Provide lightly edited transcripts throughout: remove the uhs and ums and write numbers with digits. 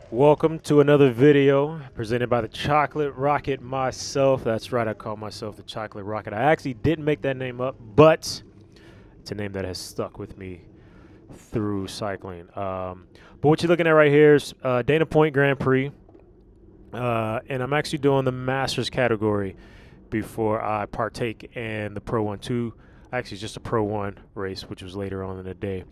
Welcome to another video presented by the Chocolate Rocket myself. That's right, I call myself the Chocolate Rocket. I actually didn't make that name up, but it's a name that has stuck with me through cycling. But what you're looking at right here is Dana Point Grand Prix, and I'm actually doing the Masters category before I partake in the Pro 1-2. Actually, just a Pro 1 race, which was later on in the day.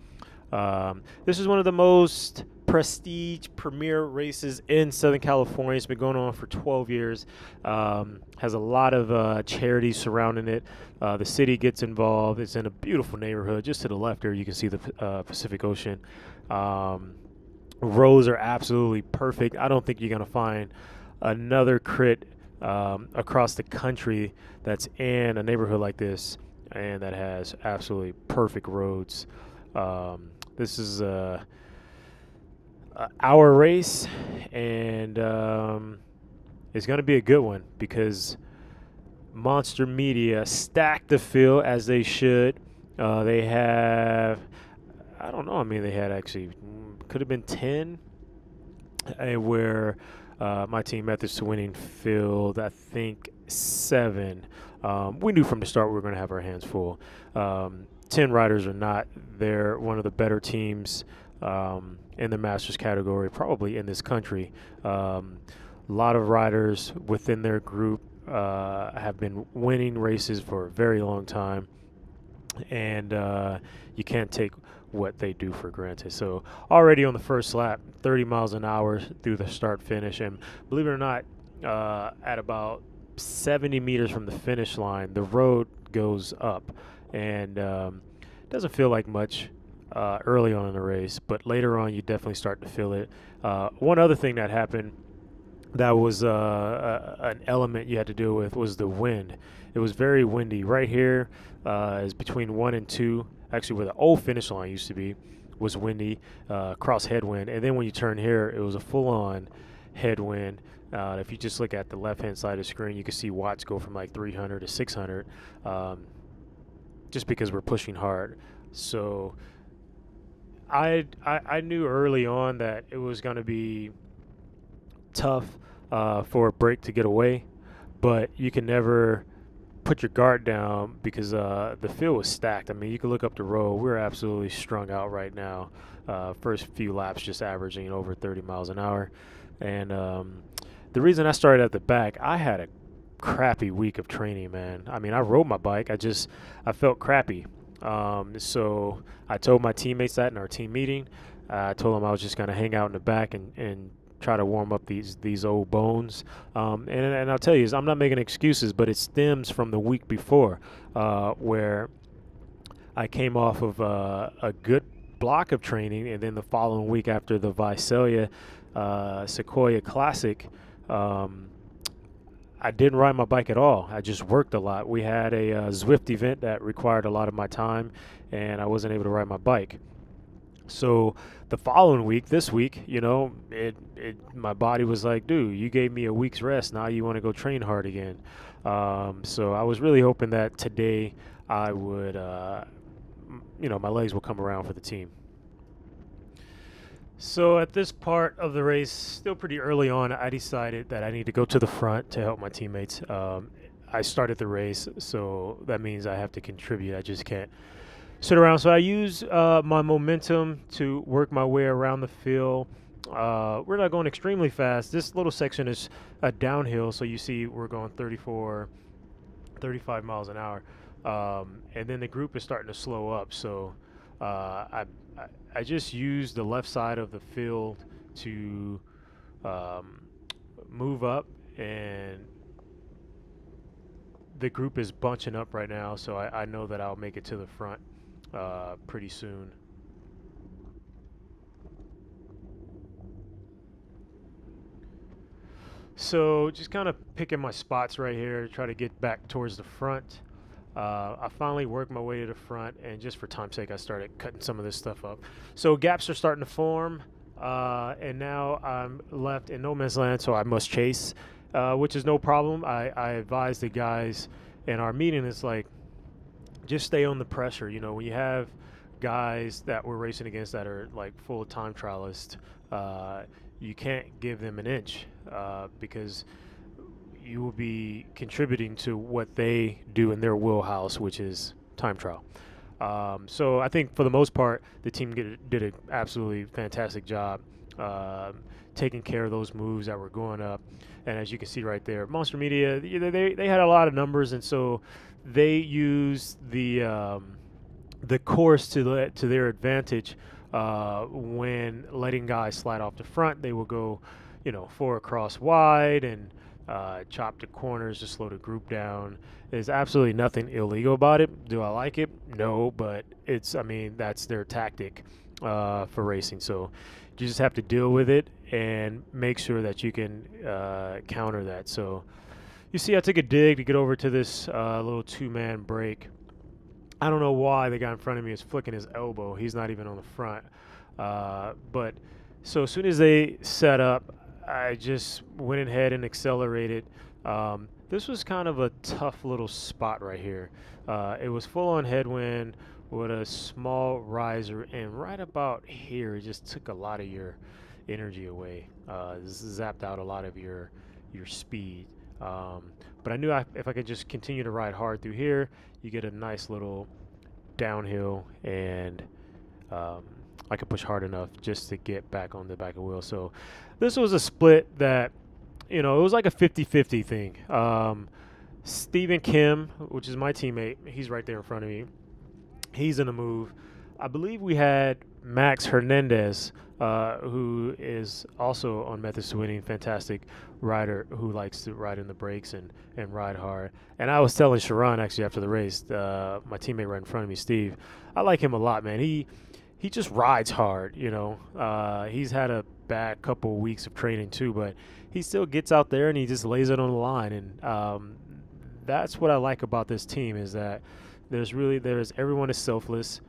This is one of the most prestige premier races in Southern California. It's been going on for 12 years. Has a lot of charities surrounding it. The city gets involved. It's in a beautiful neighborhood. Just to the left here, you can see the Pacific Ocean. Roads are absolutely perfect. I don't think you're going to find another crit across the country that's in a neighborhood like this and that has absolutely perfect roads. This is our race, and it's going to be a good one because Monster Media stacked the field as they should. They have, I don't know, I mean, they had actually, could have been 10, where my team methods to winning field, I think 7. We knew from the start we were going to have our hands full. 10 riders or not, they're one of the better teams in the Masters category, probably in this country. A lot of riders within their group have been winning races for a very long time, and you can't take what they do for granted. So already on the first lap, 30 miles an hour through the start finish, and believe it or not, at about 70 meters from the finish line, the road goes up, and doesn't feel like much early on in the race, but later on you definitely start to feel it. One other thing that happened that was an element you had to deal with was the wind. It was very windy. Right here is between 1 and 2, actually where the old finish line used to be, was windy, cross headwind, and then when you turn here, it was a full-on headwind. If you just look at the left-hand side of the screen, you can see watts go from like 300 to 600, just because we're pushing hard. So I knew early on that it was going to be tough for a break to get away, but you can never put your guard down because the field was stacked. I mean, you can look up the road. We're absolutely strung out right now. First few laps just averaging over 30 miles an hour. And the reason I started at the back, I had a crappy week of training, man. I mean, I rode my bike. I felt crappy. So I told my teammates that in our team meeting. I told them I was just going to hang out in the back and try to warm up these old bones. And I'll tell you, I'm not making excuses, but it stems from the week before, where I came off of a good block of training, and then the following week after the Visalia Sequoia Classic, I didn't ride my bike at all. I just worked a lot. We had a Zwift event that required a lot of my time, and I wasn't able to ride my bike. So the following week, this week, you know, my body was like, dude, you gave me a week's rest. Now you want to go train hard again. So I was really hoping that today I would, my legs will come around for the team. So at this part of the race, still pretty early on, I decided that I need to go to the front to help my teammates. I started the race, so that means I have to contribute. I just can't sit around. So I use my momentum to work my way around the field. We're not going extremely fast. This little section is a downhill, so you see we're going 34, 35 miles an hour. And then the group is starting to slow up, so I just use the left side of the field to move up, and the group is bunching up right now, so I know that I'll make it to the front pretty soon. So just kind of picking my spots right here, try to get back towards the front. I finally worked my way to the front, and just for time's sake, I started cutting some of this stuff up. So gaps are starting to form, and now I'm left in no man's land, so I must chase, which is no problem. I advise the guys in our meeting, it's like, just stay on the pressure. You know, when you have guys that we're racing against that are like full-time trialists, you can't give them an inch because you will be contributing to what they do in their wheelhouse, which is time trial. So I think for the most part, the team did an absolutely fantastic job taking care of those moves that were going up. And as you can see right there, Monster Media, they had a lot of numbers, and so they used the course to their advantage when letting guys slide off the front. They will go, 4 across wide and chop the corners to slow the group down. There's absolutely nothing illegal about it. Do I like it? No, but that's their tactic for racing. So you just have to deal with it and make sure that you can counter that. So you see I took a dig to get over to this little 2-man break. I don't know why the guy in front of me is flicking his elbow. He's not even on the front. But so as soon as they set up, I just went ahead and accelerated. This was kind of a tough little spot right here. It was full on headwind with a small riser, and right about here, it just took a lot of your energy away. Zapped out a lot of your speed. But I knew if I could just continue to ride hard through here, you get a nice little downhill, and I could push hard enough just to get back on the back of the wheel. So this was a split that, it was like a 50-50 thing. Stephen Kim, which is my teammate, he's right there in front of me. He's in the move. I believe we had Max Hernandez, who is also on Methods to Winning, fantastic rider who likes to ride in the brakes and ride hard. And I was telling Sharon actually after the race, my teammate right in front of me, Steve, I like him a lot, man. He just rides hard, He's had a bad couple of weeks of training too, but he still gets out there and he just lays it on the line. And that's what I like about this team, is that everyone is selfless.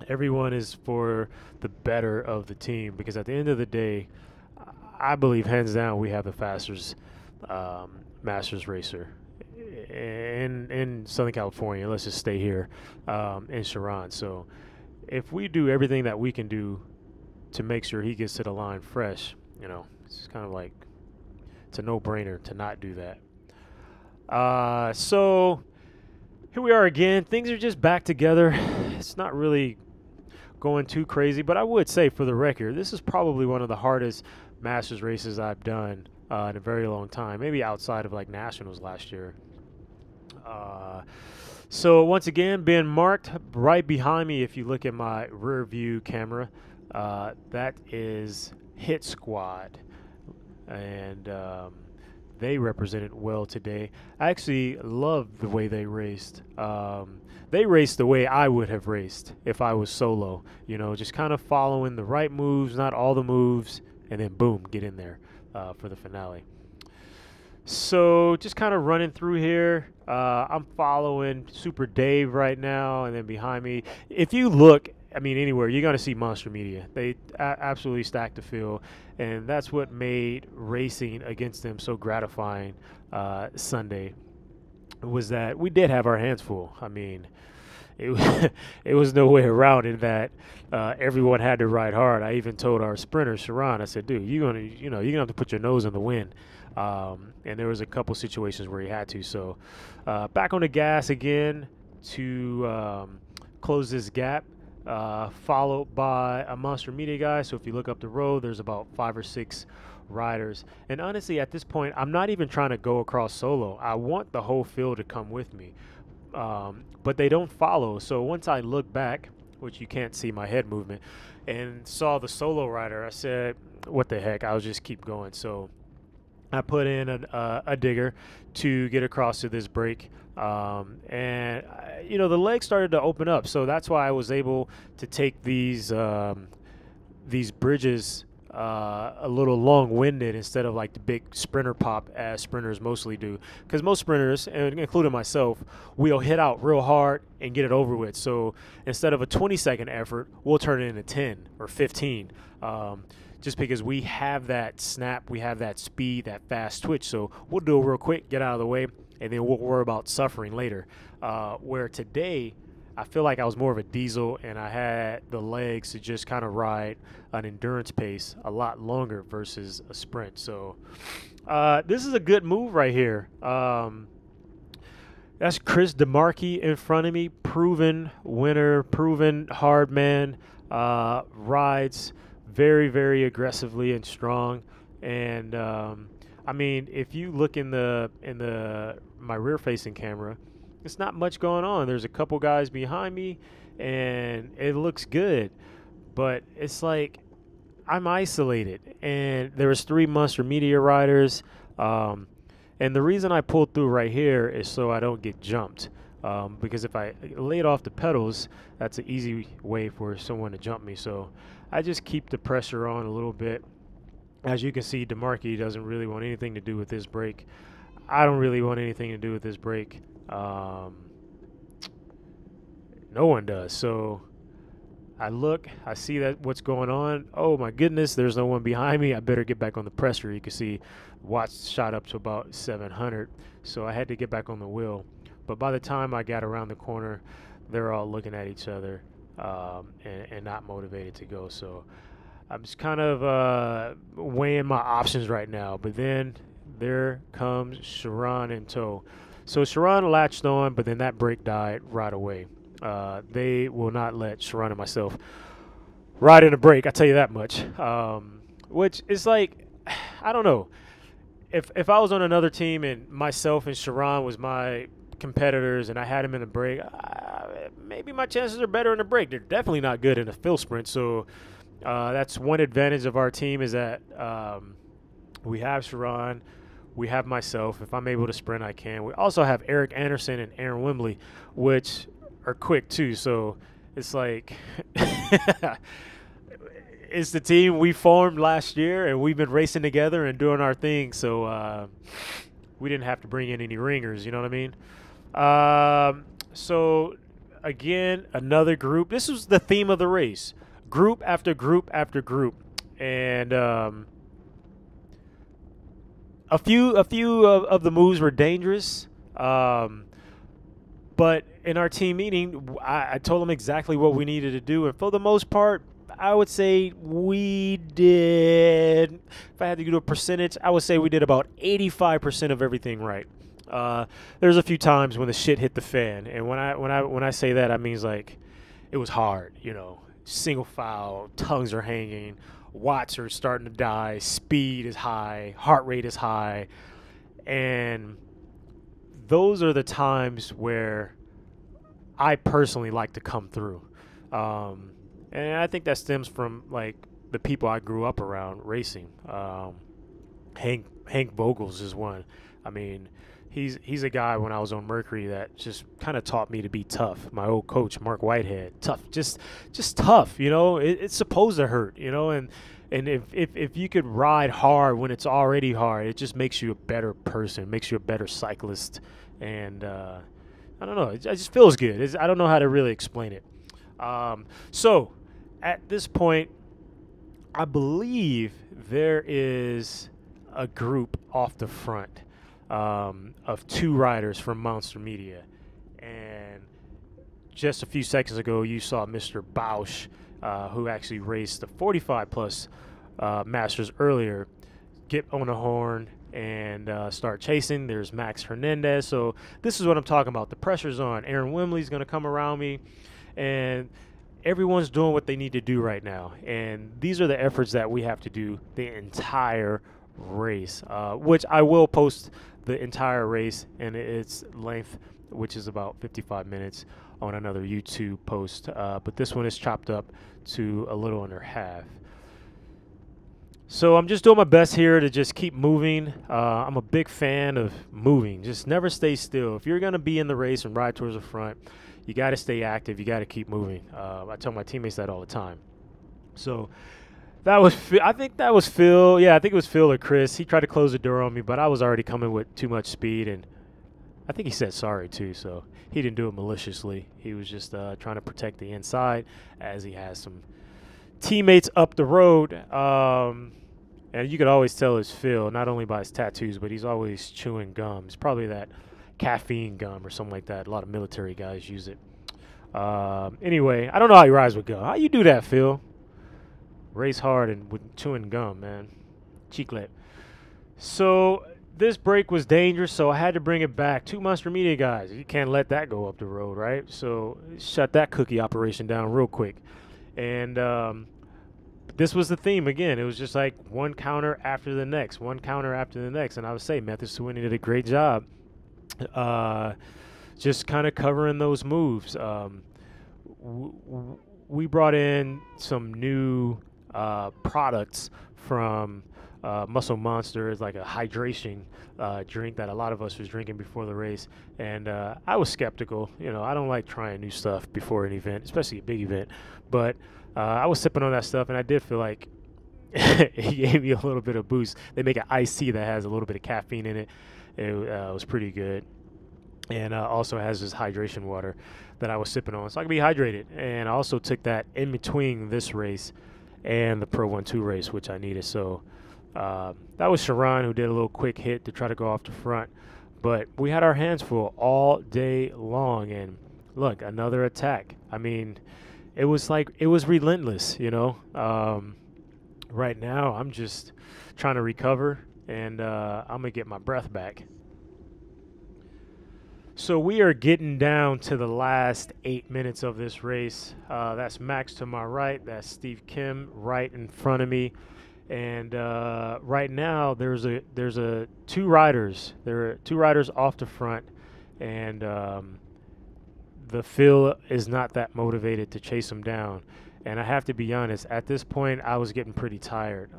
Everyone is for the better of the team, because at the end of the day, I believe hands down we have the fastest Masters racer in Southern California. Let's just stay here in Sharon. So if we do everything that we can do to make sure he gets to the line fresh, it's kind of like it's a no-brainer to not do that. So here we are again. Things are just back together. It's not really going too crazy, but I would say, for the record, this is probably one of the hardest Masters races I've done in a very long time, maybe outside of like Nationals last year. So once again, being marked right behind me, if you look at my rear view camera, that is Hit Squad, and they represented well today. I actually love the way they raced. They raced the way I would have raced if I was solo, just kind of following the right moves, not all the moves, and then boom, get in there for the finale. So just kind of running through here. I'm following Super Dave right now, and then behind me, if you look, anywhere, you're going to see Monster Media. They absolutely stacked the field, and that's what made racing against them so gratifying Sunday, was that we did have our hands full. It was no way around it that everyone had to ride hard. I even told our sprinter, Sharon, I said, dude, you're gonna have to put your nose in the wind. And there was a couple situations where he had to. So back on the gas again to close this gap. Followed by a Monster Media guy. So if you look up the road, there's about 5 or 6 riders. And honestly, at this point, I'm not even trying to go across solo. I want the whole field to come with me. But they don't follow. So once I look back, which you can't see my head movement, and saw the solo rider, I said, what the heck, I'll just keep going. So I put in a digger to get across to this break. And the legs started to open up, so that's why I was able to take these bridges a little long-winded instead of like the big sprinter pop as sprinters mostly do. Because most sprinters, and including myself, we'll hit out real hard and get it over with. So instead of a 20-second effort, we'll turn it into 10 or 15. Just because we have that snap, we have that speed, that fast twitch. So we'll do it real quick, get out of the way, and then we'll worry about suffering later. Where today, I feel like I was more of a diesel, and I had the legs to just kind of ride an endurance pace a lot longer versus a sprint. So this is a good move right here. That's Chris DeMarchi in front of me, proven winner, proven hard man, rides very, very aggressively and strong. And I mean, if you look in the my rear facing camera, it's not much going on. There's a couple guys behind me, and it looks good, but it's like I'm isolated. And there was 3 Monster Media riders. And the reason I pulled through right here is so I don't get jumped. Because if I laid off the pedals, that's an easy way for someone to jump me. So I just keep the pressure on a little bit. As you can see, DeMarchi doesn't really want anything to do with this brake. I don't really want anything to do with this brake. No one does. So I look, I see that what's going on. Oh my goodness, there's no one behind me. I better get back on the pressure. You can see watts shot up to about 700. So I had to get back on the wheel. But by the time I got around the corner, they're all looking at each other and not motivated to go. So I'm just kind of weighing my options right now. But then there comes Sharon in tow. So Sharon latched on, but then that brake died right away. They will not let Sharon and myself ride in a brake, I tell you that much. Which is like, I don't know. If I was on another team and myself and Sharon was my competitors and I had him in a brake, maybe my chances are better in a brake. They're definitely not good in a fill sprint. So that's one advantage of our team is that we have Sharon, we have myself. If I'm able to sprint, I can. We also have Eric Anderson and Aaron Wimbley, which are quick too. So it's like it's the team we formed last year, and we've been racing together and doing our thing. So we didn't have to bring in any ringers. You know what I mean? So again, another group. This was the theme of the race: group after group after group, and a few of the moves were dangerous. But in our team meeting, I told them exactly what we needed to do. And for the most part, I would say we did, if I had to do a percentage, I would say we did about 85% of everything right. There's a few times when the shit hit the fan. And when I say that, I mean like it was hard, you know, single file, tongues are hanging, watts are starting to die, speed is high, heart rate is high. And those are the times where I personally like to come through. And I think that stems from like the people I grew up around racing. Hank Vogels is one. I mean, he's a guy when I was on Mercury that just kind of taught me to be tough. My old coach, Mark Whitehead, tough, just tough, you know. It's supposed to hurt, you know, and if you could ride hard when it's already hard, it just makes you a better person, makes you a better cyclist. And I don't know, it just feels good. I don't know how to really explain it. So at this point, I believe there is a group off the front of 2 riders from Monster Media. And just a few seconds ago, you saw Mr. Bausch, who actually raced the 45 plus Masters earlier, get on the horn and start chasing. There's Max Hernandez. So this is what I'm talking about. The pressure's on. Aaron Wimbley's going to come around me, and everyone's doing what they need to do right now. And these are the efforts that we have to do the entire race, which I will post the entire race and its length, which is about 55 minutes, on another YouTube post. But this one is chopped up to a little under half. So I'm just doing my best here to just keep moving. I'm a big fan of moving. Just never stay still. If you're going to be in the race and ride towards the front, you got to stay active. You got to keep moving. I tell my teammates that all the time. So that was, I think that was Phil. Yeah, I think it was Phil or Chris. He tried to close the door on me, but I was already coming with too much speed, and I think he said sorry too. So he didn't do it maliciously. He was just trying to protect the inside, as he has some teammates up the road. And you could always tell it's Phil, not only by his tattoos, but he's always chewing gum. It's probably that caffeine gum or something like that. A lot of military guys use it. Anyway, I don't know how he rides with gum. How you do that, Phil? Race hard and with chewing gum, man. Chiclet. So this break was dangerous, so I had to bring it back. 2 Monster Media guys. You can't let that go up the road, right? So shut that cookie operation down real quick. And this was the theme again. It was just like one counter after the next, one counter after the next. And I would say Method Sweeney did a great job. Just kind of covering those moves. We brought in some new products from Muscle Monster. It's like a hydration drink that a lot of us was drinking before the race, and I was skeptical. You know, I don't like trying new stuff before an event, especially a big event. But I was sipping on that stuff, and I did feel like it gave me a little bit of boost. They make an iced tea that has a little bit of caffeine in it. It was pretty good, and also has this hydration water that I was sipping on, so I could be hydrated. And I also took that in between this race and the Pro 1-2 race, which I needed. So that was Sharon, who did a little quick hit to try to go off the front. But we had our hands full all day long. And look, another attack. I mean, it was relentless, you know. Right now, I'm just trying to recover, and I'm going to get my breath back. So we are getting down to the last 8 minutes of this race. That's Max to my right. That's Steve Kim right in front of me. And right now there's two riders. There are two riders off the front, and the field is not that motivated to chase them down. And I have to be honest, at this point I was getting pretty tired.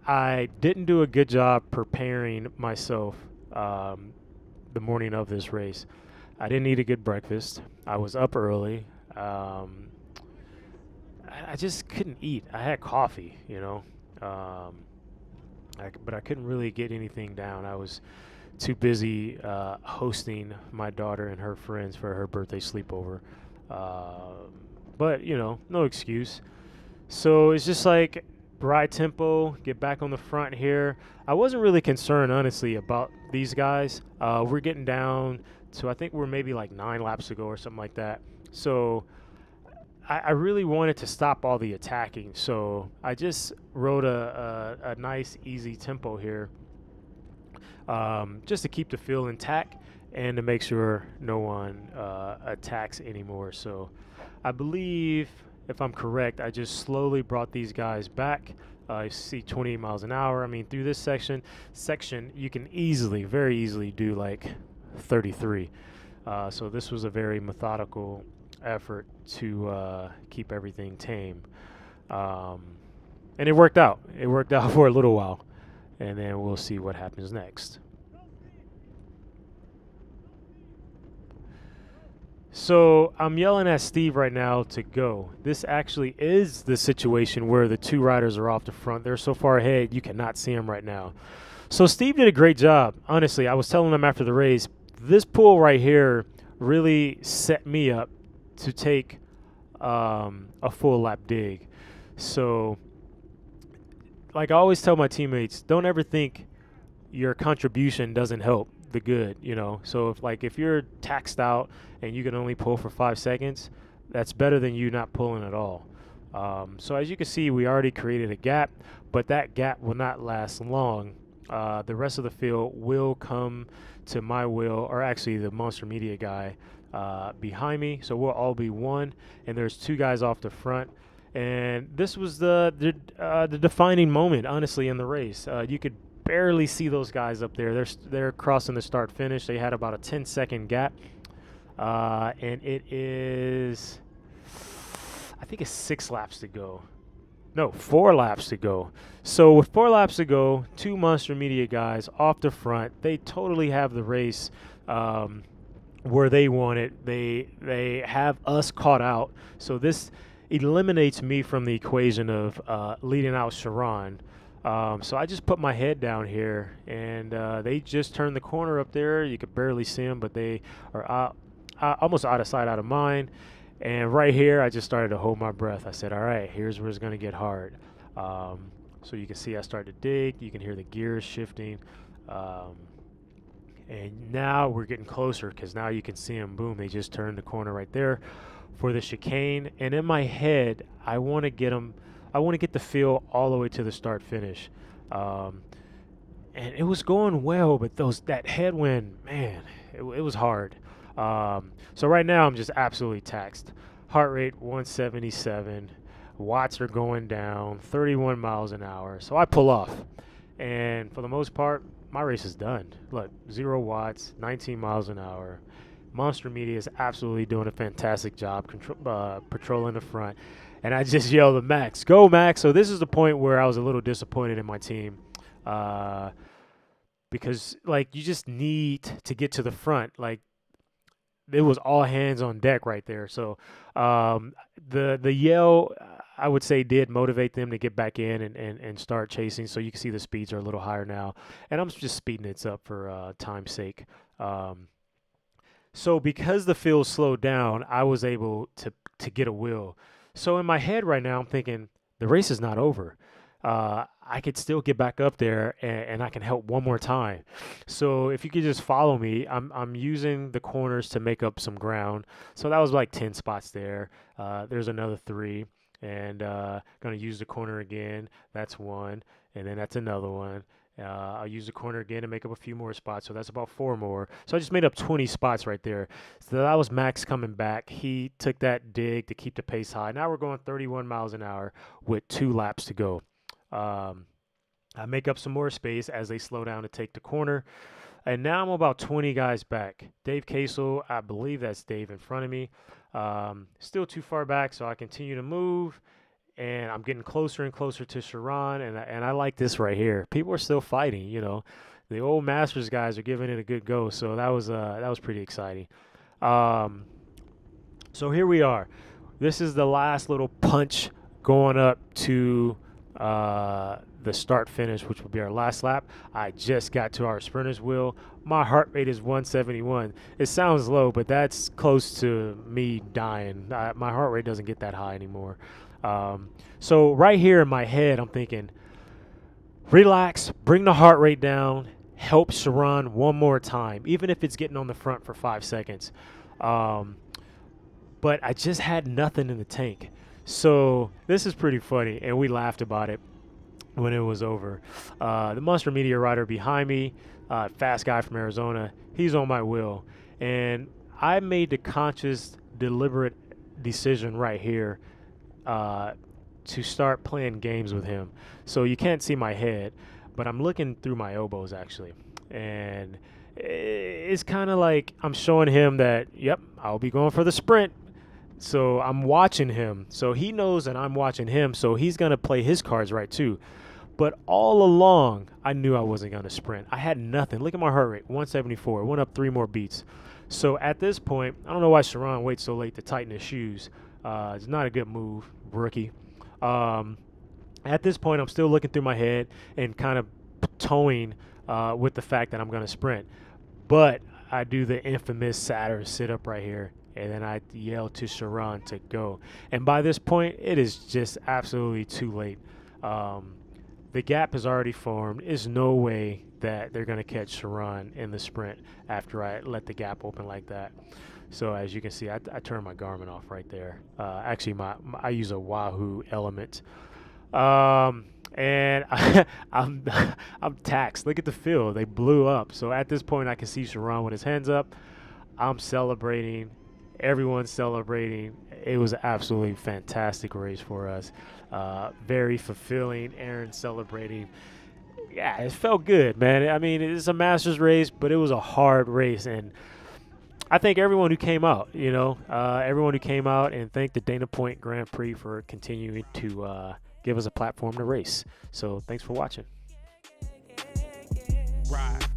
I didn't do a good job preparing myself the morning of this race. I didn't eat a good breakfast. I was up early. I just couldn't eat. I had coffee, you know, but I couldn't really get anything down. I was too busy hosting my daughter and her friends for her birthday sleepover. But, you know, no excuse. So it's just like ride tempo, get back on the front here. I wasn't really concerned, honestly, about these guys. We're getting down to, I think we're maybe like 9 laps to go or something like that. So I really wanted to stop all the attacking. So I just rode a nice, easy tempo here, just to keep the field intact and to make sure no one attacks anymore. So I believe, if I'm correct, I just slowly brought these guys back. You see 28 miles an hour. I mean, through this section, you can easily, very easily do like 33. So this was a very methodical effort to keep everything tame. And it worked out. It worked out for a little while. And then we'll see what happens next. So I'm yelling at Steve right now to go. This actually is the situation where the two riders are off the front. They're so far ahead, you cannot see them right now. So Steve did a great job. Honestly, I was telling him after the race, this pool right here really set me up to take a full lap dig. So, like I always tell my teammates, don't ever think your contribution doesn't help the good, you know. So if you're taxed out and you can only pull for 5 seconds, that's better than you not pulling at all. So as you can see, we already created a gap, but that gap will not last long. The rest of the field will come to my wheel, or actually the Monster Media guy behind me. So we'll all be one, and there's two guys off the front. And this was the defining moment, honestly, in the race. You could barely see those guys up there. They're crossing the start finish. They had about a 10-second gap, and it is, I think it's 6 laps to go. No, 4 laps to go. So with 4 laps to go, two Monster Media guys off the front. They totally have the race where they want it. They have us caught out. So this eliminates me from the equation of leading out Sharon. So I just put my head down here, and they just turned the corner up there. You could barely see them, but they are almost out of sight, out of mind. And right here, I just started to hold my breath. I said, all right, here's where it's going to get hard. So you can see I started to dig. You can hear the gears shifting. And now we're getting closer because now you can see them. Boom, they just turned the corner right there for the chicane. And in my head, I want to get them. I want to get the feel all the way to the start finish. And it was going well, but that headwind, man, it was hard. So right now I'm just absolutely taxed. Heart rate 177, watts are going down, 31 miles an hour. So I pull off, and for the most part, my race is done. Look, 0 watts, 19 miles an hour. Monster Media is absolutely doing a fantastic job patrolling the front, and I just yelled to Max, "Go, Max!" So this is the point where I was a little disappointed in my team. Because like you just need to get to the front. Like it was all hands on deck right there. So the yell, I would say, did motivate them to get back in and start chasing. So you can see the speeds are a little higher now, and I'm just speeding it up for time's sake. So because the field slowed down, I was able to get a wheel. So in my head right now, I'm thinking the race is not over. I could still get back up there and I can help one more time. So if you could just follow me, I'm using the corners to make up some ground. So that was like 10 spots there. There's another 3, and gonna use the corner again. That's 1, and then that's another one. I'll use the corner again to make up a few more spots, so that's about 4 more. So I just made up 20 spots right there. So that was Max coming back. He took that dig to keep the pace high. Now we're going 31 miles an hour with 2 laps to go. I make up some more space as they slow down to take the corner. And now I'm about 20 guys back. Dave Casel, I believe that's Dave in front of me. Still too far back, so I continue to move. And I'm getting closer and closer to Sharon. And I like this right here. People are still fighting, you know. The old Masters guys are giving it a good go. So that was pretty exciting. So here we are. This is the last little punch going up to the start finish, which will be our last lap. I just got to our sprinter's wheel. My heart rate is 171. It sounds low, but that's close to me dying. My heart rate doesn't get that high anymore. So right here in my head, I'm thinking, relax, bring the heart rate down, help Sharon one more time, even if it's getting on the front for 5 seconds. But I just had nothing in the tank. So this is pretty funny, and we laughed about it when it was over. The Monster Media rider behind me, fast guy from Arizona, he's on my wheel. And I made the conscious, deliberate decision right here to start playing games with him. So you can't see my head, but I'm looking through my elbows, actually. And it's kind of like I'm showing him that, yep, I'll be going for the sprint. So I'm watching him. So he knows that I'm watching him. So he's going to play his cards right too. But all along, I knew I wasn't going to sprint. I had nothing. Look at my heart rate, 174. It went up 3 more beats. So at this point, I don't know why Sharon waits so late to tighten his shoes. It's not a good move, rookie. At this point, I'm still looking through my head and kind of toying with the fact that I'm going to sprint. But I do the infamous Saturn sit-up right here. And then I yell to Sharon to go. And by this point, it is just absolutely too late. The gap has already formed. There's no way that they're going to catch Sharon in the sprint after I let the gap open like that. So as you can see, I turned my Garmin off right there. Actually, I use a Wahoo Element. And I'm taxed. Look at the field. They blew up. So at this point, I can see Sharon with his hands up. I'm celebrating. Everyone's celebrating. It was an absolutely fantastic race for us. Very fulfilling. Aaron celebrating. Yeah, it felt good, man. I mean, it's a Masters race, but it was a hard race. And I thank everyone who came out, everyone who came out, and thank the Dana Point Grand Prix for continuing to give us a platform to race. So thanks for watching. Right.